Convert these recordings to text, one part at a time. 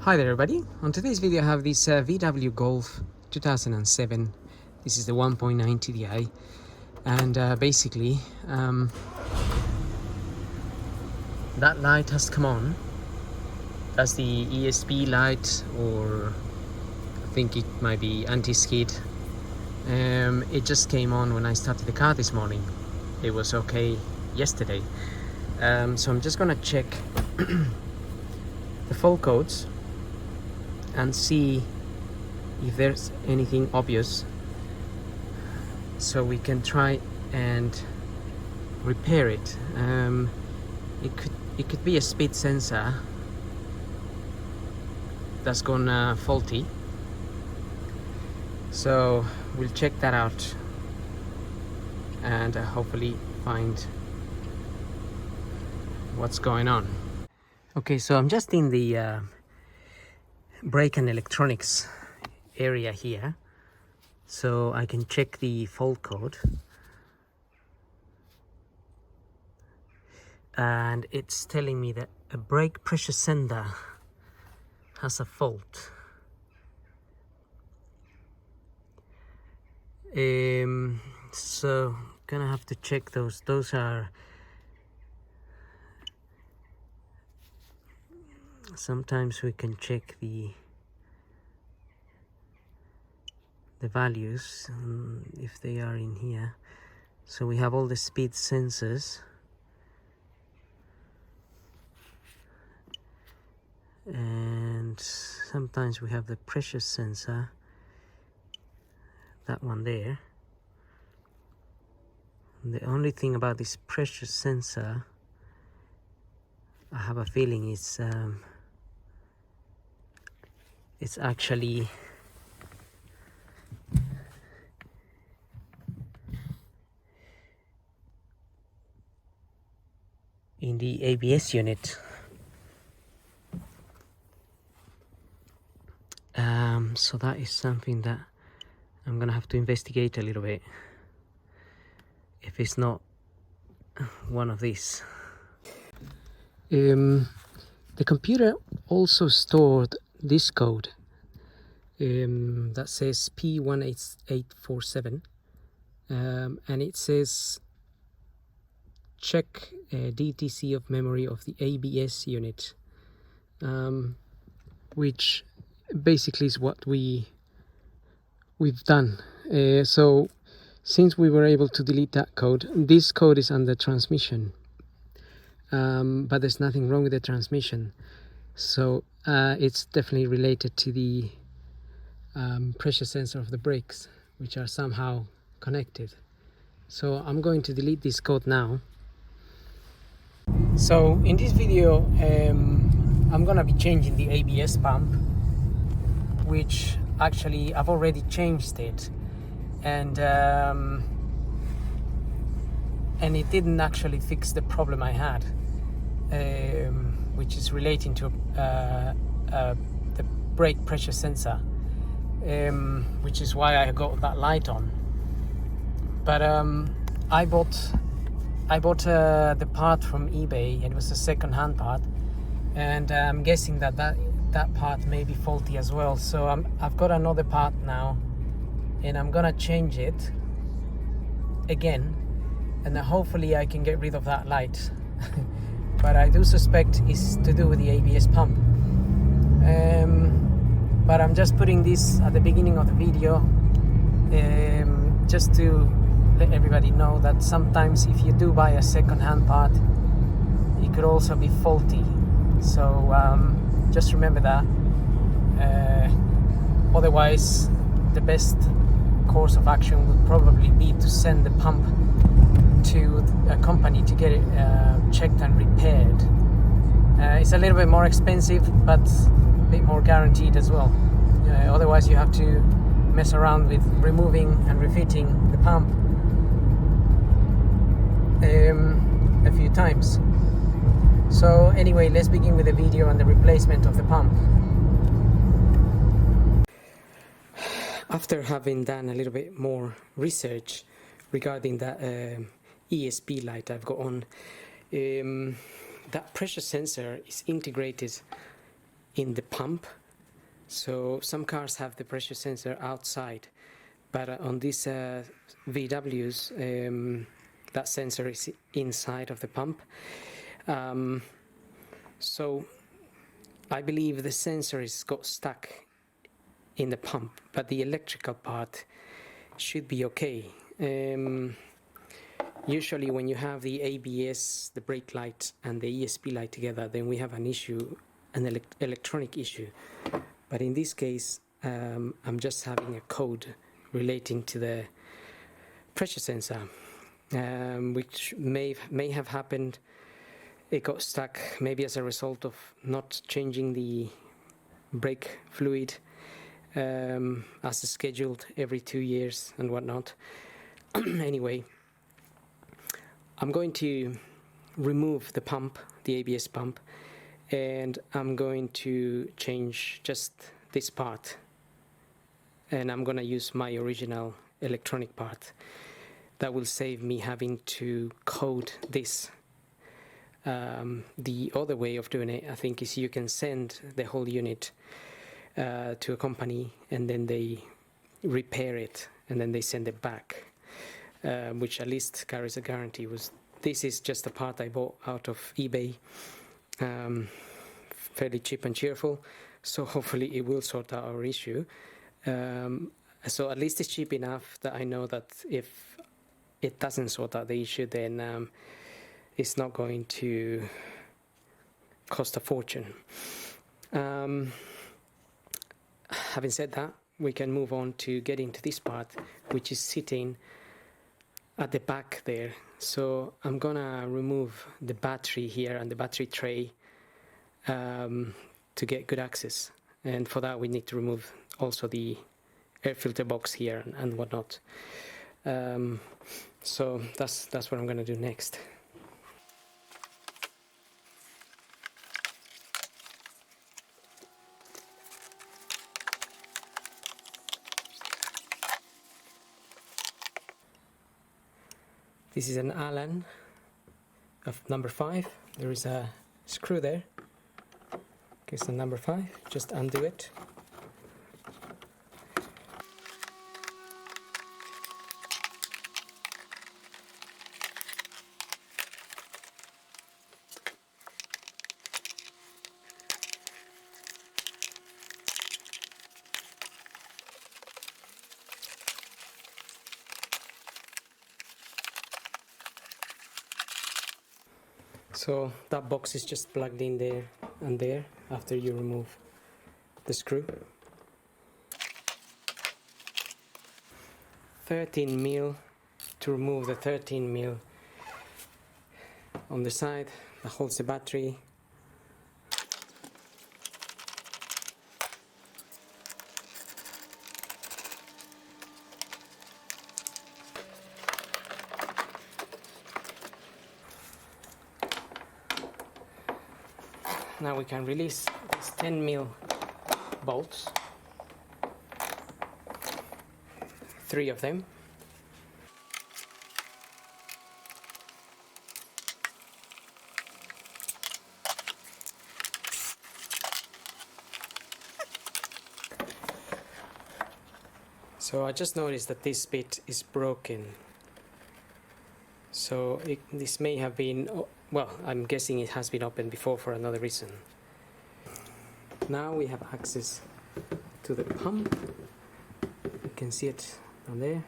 Hi there everybody, on today's video I have this VW Golf 2007. This is the 1.9 TDI, and basically that light has come on. That's the ESP light, or I think it might be anti-skid. It just came on when I started the car this morning. It was okay yesterday, so I'm just gonna check the fault codes and see if there's anything obvious, so we can try and repair it. It could be a speed sensor that's gone faulty, so we'll check that out and hopefully find what's going on. Okay, so I'm just in the brake and electronics area here, so I can check the fault code, and it's telling me that a brake pressure sender has a fault. So gonna have to check those. Those are, sometimes we can check the values if they are in here. So we have all the speed sensors, and sometimes we have the pressure sensor, that one there. And the only thing about this pressure sensor, I have a feeling it's actually in the ABS unit. So that is something that I'm gonna have to investigate a little bit, if it's not one of these. The computer also stored this code that says P1847, and it says check DTC of memory of the ABS unit, which basically is what we've done. So since we were able to delete that code, this code is under transmission, but there's nothing wrong with the transmission, so it's definitely related to the pressure sensor of the brakes, which are somehow connected. So I'm going to delete this code now. So in this video I'm gonna be changing the ABS pump, which actually I've already changed it, and it didn't actually fix the problem I had, which is relating to the brake pressure sensor, which is why I got that light on. But I bought the part from eBay. It was a second-hand part, and I'm guessing that part may be faulty as well. So I've got another part now, and I'm gonna change it again, and hopefully I can get rid of that light. But I do suspect it's to do with the ABS pump. But I'm just putting this at the beginning of the video, just to let everybody know that sometimes if you do buy a second-hand part, it could also be faulty. So just remember that. Otherwise, the best course of action would probably be to send the pump to a company to get it checked and repaired. It's a little bit more expensive, but a bit more guaranteed as well. Otherwise you have to mess around with removing and refitting the pump a few times. So anyway, let's begin with the video on the replacement of the pump. After having done a little bit more research regarding that ESP light I've got on, that pressure sensor is integrated in the pump. So some cars have the pressure sensor outside, but on these VWs, that sensor is inside of the pump. So I believe the sensor is got stuck in the pump, but the electrical part should be okay. Usually when you have the ABS, the brake light and the ESP light together, then we have an issue, an electronic issue. But in this case, I'm just having a code relating to the pressure sensor, which may have happened. It got stuck maybe as a result of not changing the brake fluid as scheduled every 2 years and whatnot. Anyway, I'm going to remove the pump, the ABS pump, and I'm going to change just this part, and I'm gonna use my original electronic part. That will save me having to code this. The other way of doing it, I think, is you can send the whole unit to a company and then they repair it and then they send it back, which at least carries a guarantee. This is just a part I bought out of eBay, fairly cheap and cheerful, so hopefully it will sort out our issue. So at least it's cheap enough that I know that if it doesn't sort out the issue, then it's not going to cost a fortune. Having said that, we can move on to getting to this part, which is sitting at the back there. So I'm gonna remove the battery here and the battery tray to get good access, and for that we need to remove also the air filter box here and whatnot. So that's what I'm gonna do next. This is an Allen of number 5. There is a screw there. Okay, so number 5, just undo it. So that box is just plugged in there and there after you remove the screw. 13mm to remove the 13mm on the side that holds the battery. Now we can release these 10mm bolts, 3 of them. So I just noticed that this bit is broken. So this may have been, well, I'm guessing it has been opened before for another reason. Now we have access to the pump. You can see it down there.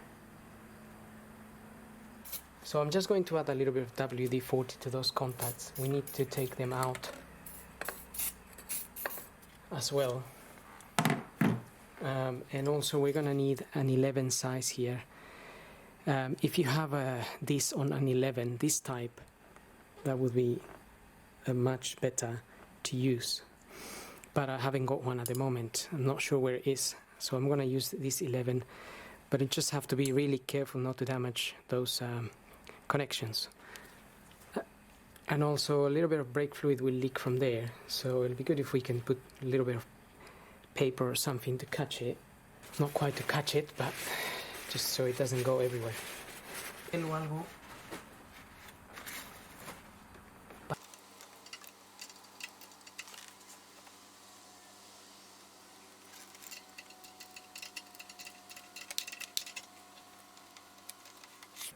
So I'm just going to add a little bit of WD-40 to those contacts. We need to take them out as well. And also we're gonna need an 11 size here. If you have this on an 11, this type, that would be much better to use. But I haven't got one at the moment. I'm not sure where it is, so I'm gonna use this 11. But you just have to be really careful not to damage those connections. And also a little bit of brake fluid will leak from there, so it'll be good if we can put a little bit of paper or something to catch it. Not quite to catch it, but just so it doesn't go everywhere.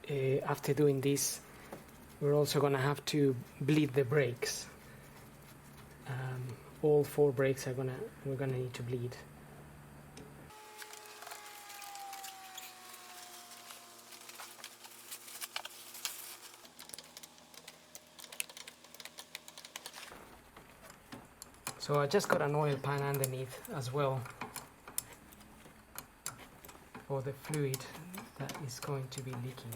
after doing this, we're also going to have to bleed the brakes. All 4 brakes we're gonna need to bleed. So I just got an oil pan underneath as well for the fluid that is going to be leaking.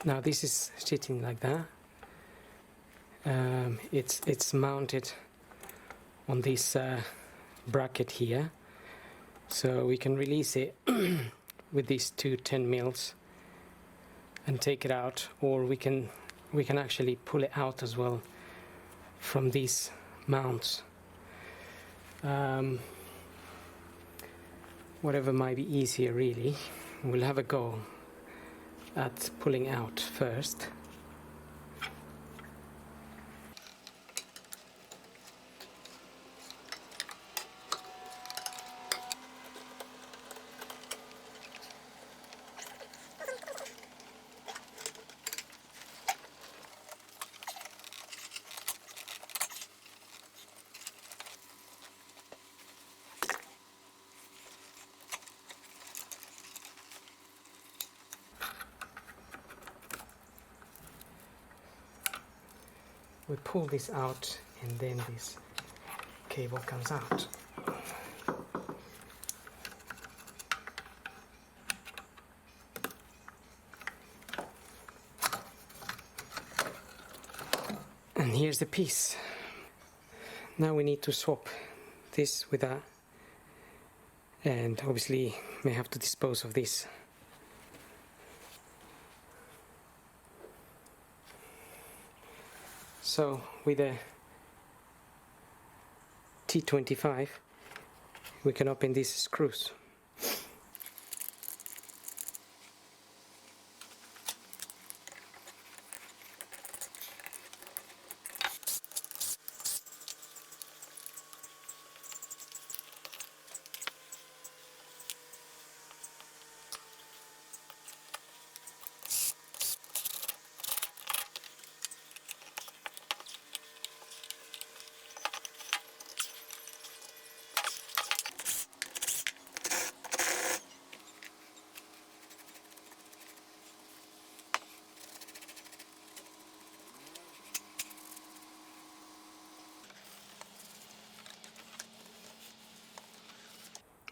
Now this is sitting like that. It's mounted on this bracket here, so we can release it with these 2 10 mils and take it out, or we can actually pull it out as well from these mounts. Whatever might be easier, really. We'll have a go at pulling out first. We pull this out and then this cable comes out. And here's the piece. Now we need to swap this with that, and obviously may have to dispose of this. So with a T25 we can open these screws.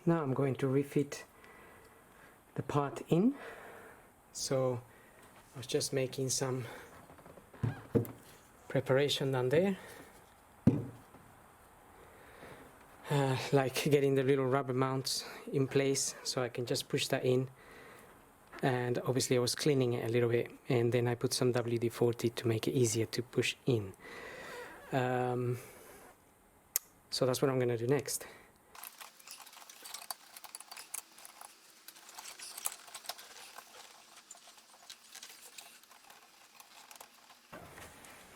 Now I'm going to refit the part in. So I was just making some preparation down there, like getting the little rubber mounts in place so I can just push that in. And obviously I was cleaning it a little bit, and then I put some WD-40 to make it easier to push in. So that's what I'm going to do next.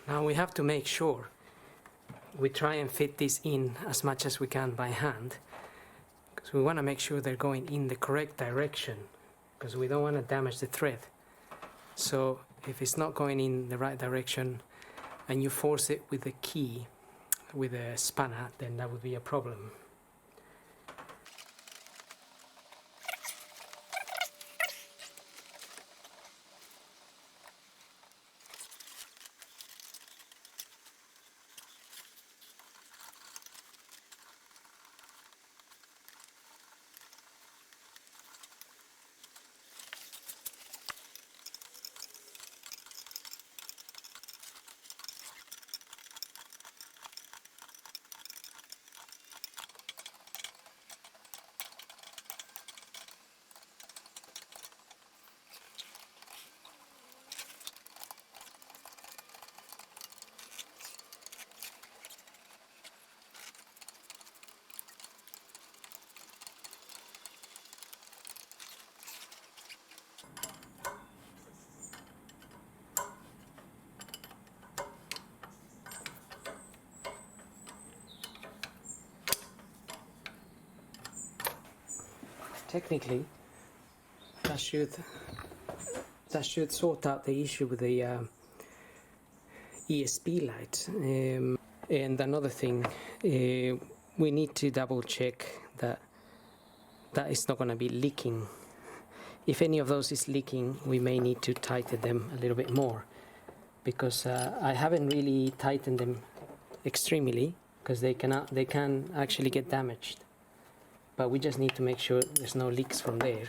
Now we have to make sure we try and fit this in as much as we can by hand, because we want to make sure they're going in the correct direction, because we don't want to damage the thread. So if it's not going in the right direction and you force it with the key, with a spanner, then that would be a problem. technically that should sort out the issue with the ESP light. And another thing, we need to double check that it's not going to be leaking. If any of those is leaking, we may need to tighten them a little bit more, because I haven't really tightened them extremely, because they can actually get damaged. But we just need to make sure there's no leaks from there.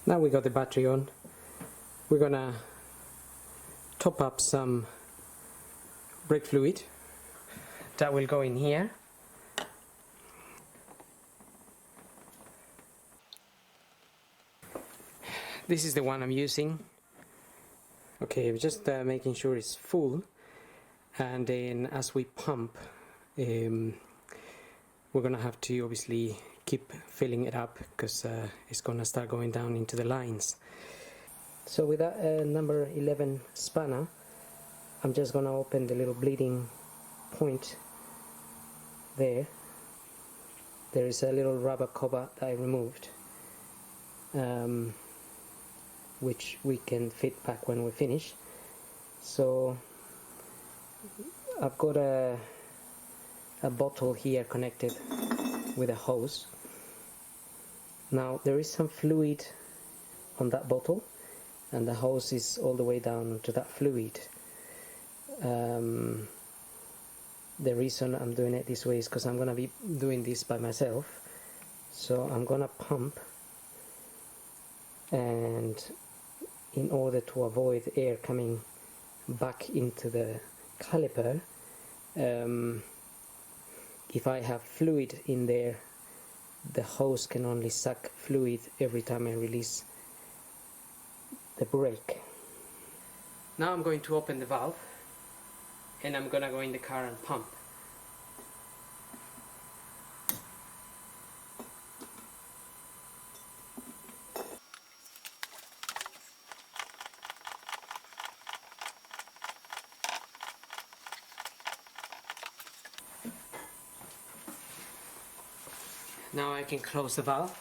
Now we got the battery on, we're gonna top up some brake fluid that will go in here. This is the one I'm using. Okay, I'm just making sure it's full, and then as we pump, we're gonna have to obviously keep filling it up, because it's gonna start going down into the lines. So with that number 11 spanner, I'm just gonna open the little bleeding point there. There is a little rubber cover that I removed, which we can fit back when we finish. So I've got a bottle here connected with a hose. Now there is some fluid on that bottle, and the hose is all the way down to that fluid. The reason I'm doing it this way is because I'm gonna be doing this by myself. So I'm gonna pump, and in order to avoid air coming back into the caliper, if I have fluid in there, the hose can only suck fluid every time I release the brake. Now I'm going to open the valve, and I'm gonna go in the car and pump. Now I can close the valve.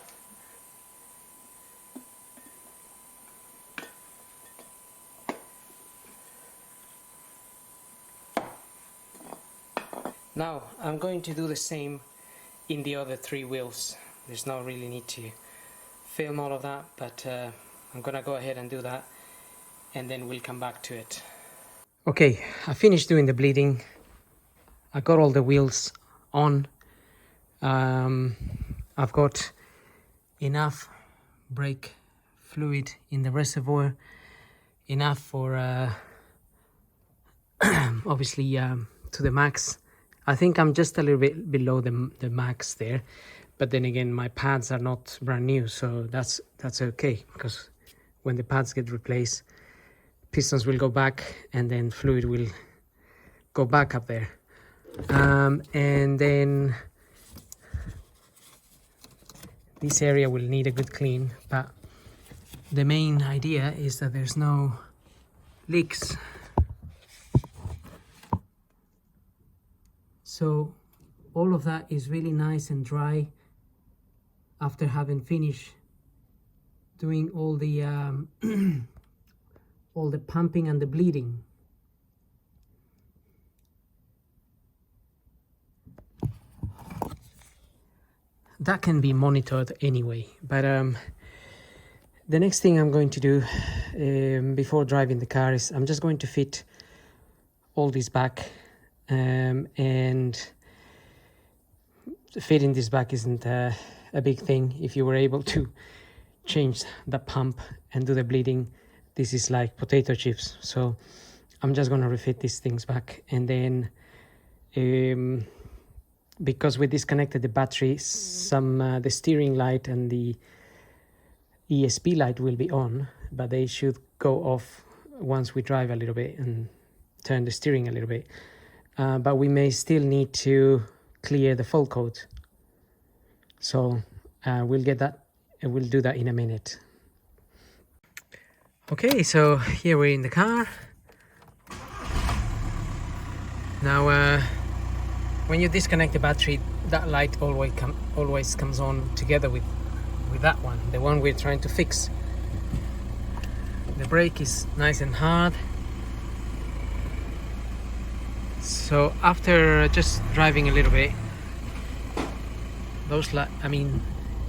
Now I'm going to do the same in the other 3 wheels. There's no really need to film all of that, but I'm gonna go ahead and do that, and then we'll come back to it. Okay, I finished doing the bleeding. I got all the wheels on. I've got enough brake fluid in the reservoir, enough for obviously to the max. I think I'm just a little bit below the max there, but then again my pads are not brand new, so that's okay, because when the pads get replaced, pistons will go back and then fluid will go back up there. And then this area will need a good clean, but the main idea is that there's no leaks. So all of that is really nice and dry after having finished doing all the all the pumping and the bleeding. That can be monitored anyway, but the next thing I'm going to do before driving the car is I'm just going to fit all this back, and fitting this back isn't a big thing. If you were able to change the pump and do the bleeding, this is like potato chips. So I'm just going to refit these things back, and then because we disconnected the battery, the steering light and the ESP light will be on, but they should go off once we drive a little bit and turn the steering a little bit. But we may still need to clear the fault code. So we'll do that in a minute. Okay, so here we're in the car. Now when you disconnect the battery, that light always comes on together with that one, the one we're trying to fix. The brake is nice and hard. So after just driving a little bit,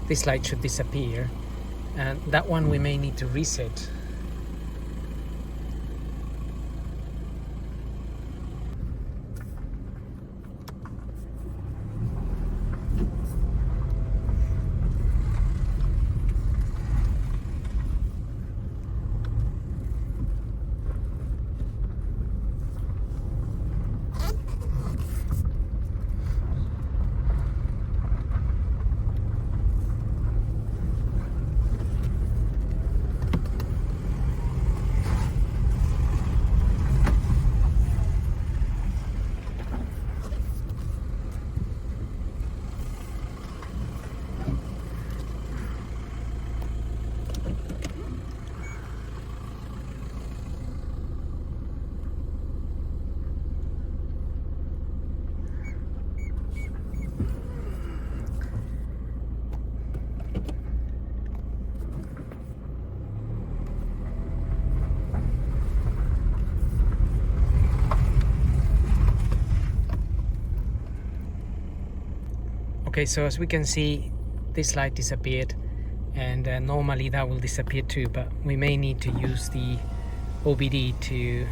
this light should disappear, and that one we may need to reset. Okay, so as we can see, this light disappeared, and normally that will disappear too, but we may need to use the OBD to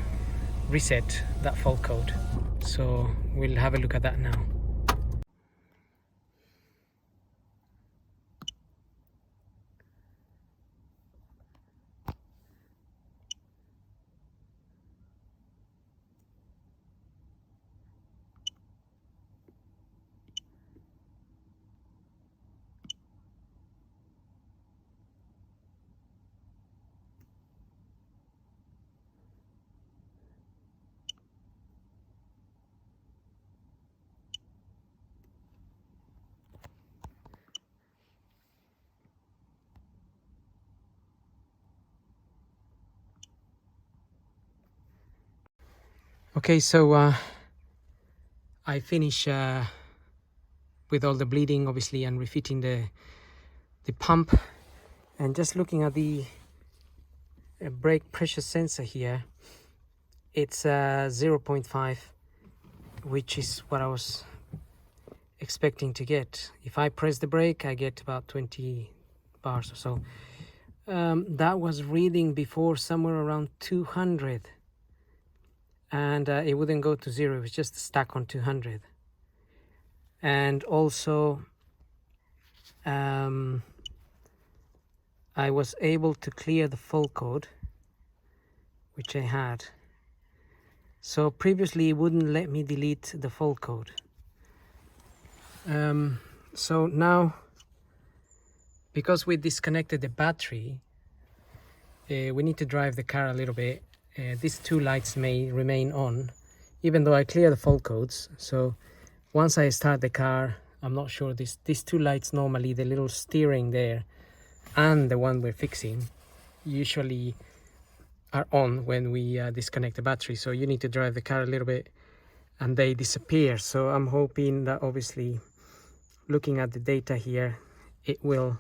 reset that fault code. So we'll have a look at that now. Okay, so I finish with all the bleeding, obviously, and refitting the pump, and just looking at the brake pressure sensor here. It's 0.5, which is what I was expecting to get. If I press the brake, I get about 20 bars or so. That was reading before somewhere around 200, and it wouldn't go to 0. It was just stuck on 200. And also I was able to clear the fault code, which I had. So previously it wouldn't let me delete the fault code. So now, because we disconnected the battery, we need to drive the car a little bit. These two lights may remain on, even though I clear the fault codes. So once I start the car, I'm not sure, these two lights, normally the little steering there and the one we're fixing, usually are on when we disconnect the battery. So you need to drive the car a little bit and they disappear. So I'm hoping that, obviously, looking at the data here, it will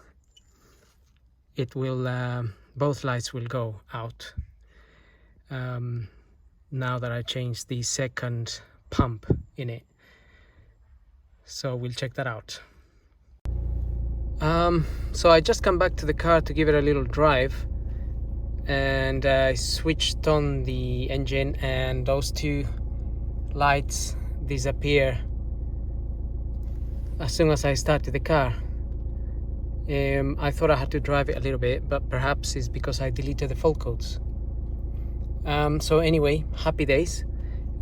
both lights will go out now that I changed the second pump in it. So we'll check that out. So I just come back to the car to give it a little drive, and I switched on the engine, and those two lights disappear as soon as I started the car. I thought I had to drive it a little bit, but perhaps it's because I deleted the fault codes. So anyway, happy days.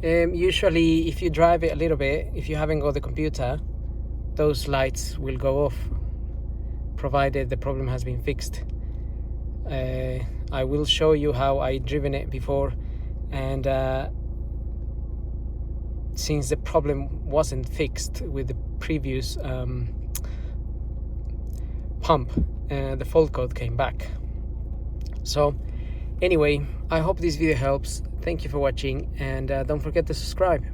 Usually if you drive it a little bit, if you haven't got the computer, those lights will go off, provided the problem has been fixed. I will show you how I driven it before, and since the problem wasn't fixed with the previous pump, the fault code came back. So Anyway, I hope this video helps. Thank you for watching, and don't forget to subscribe.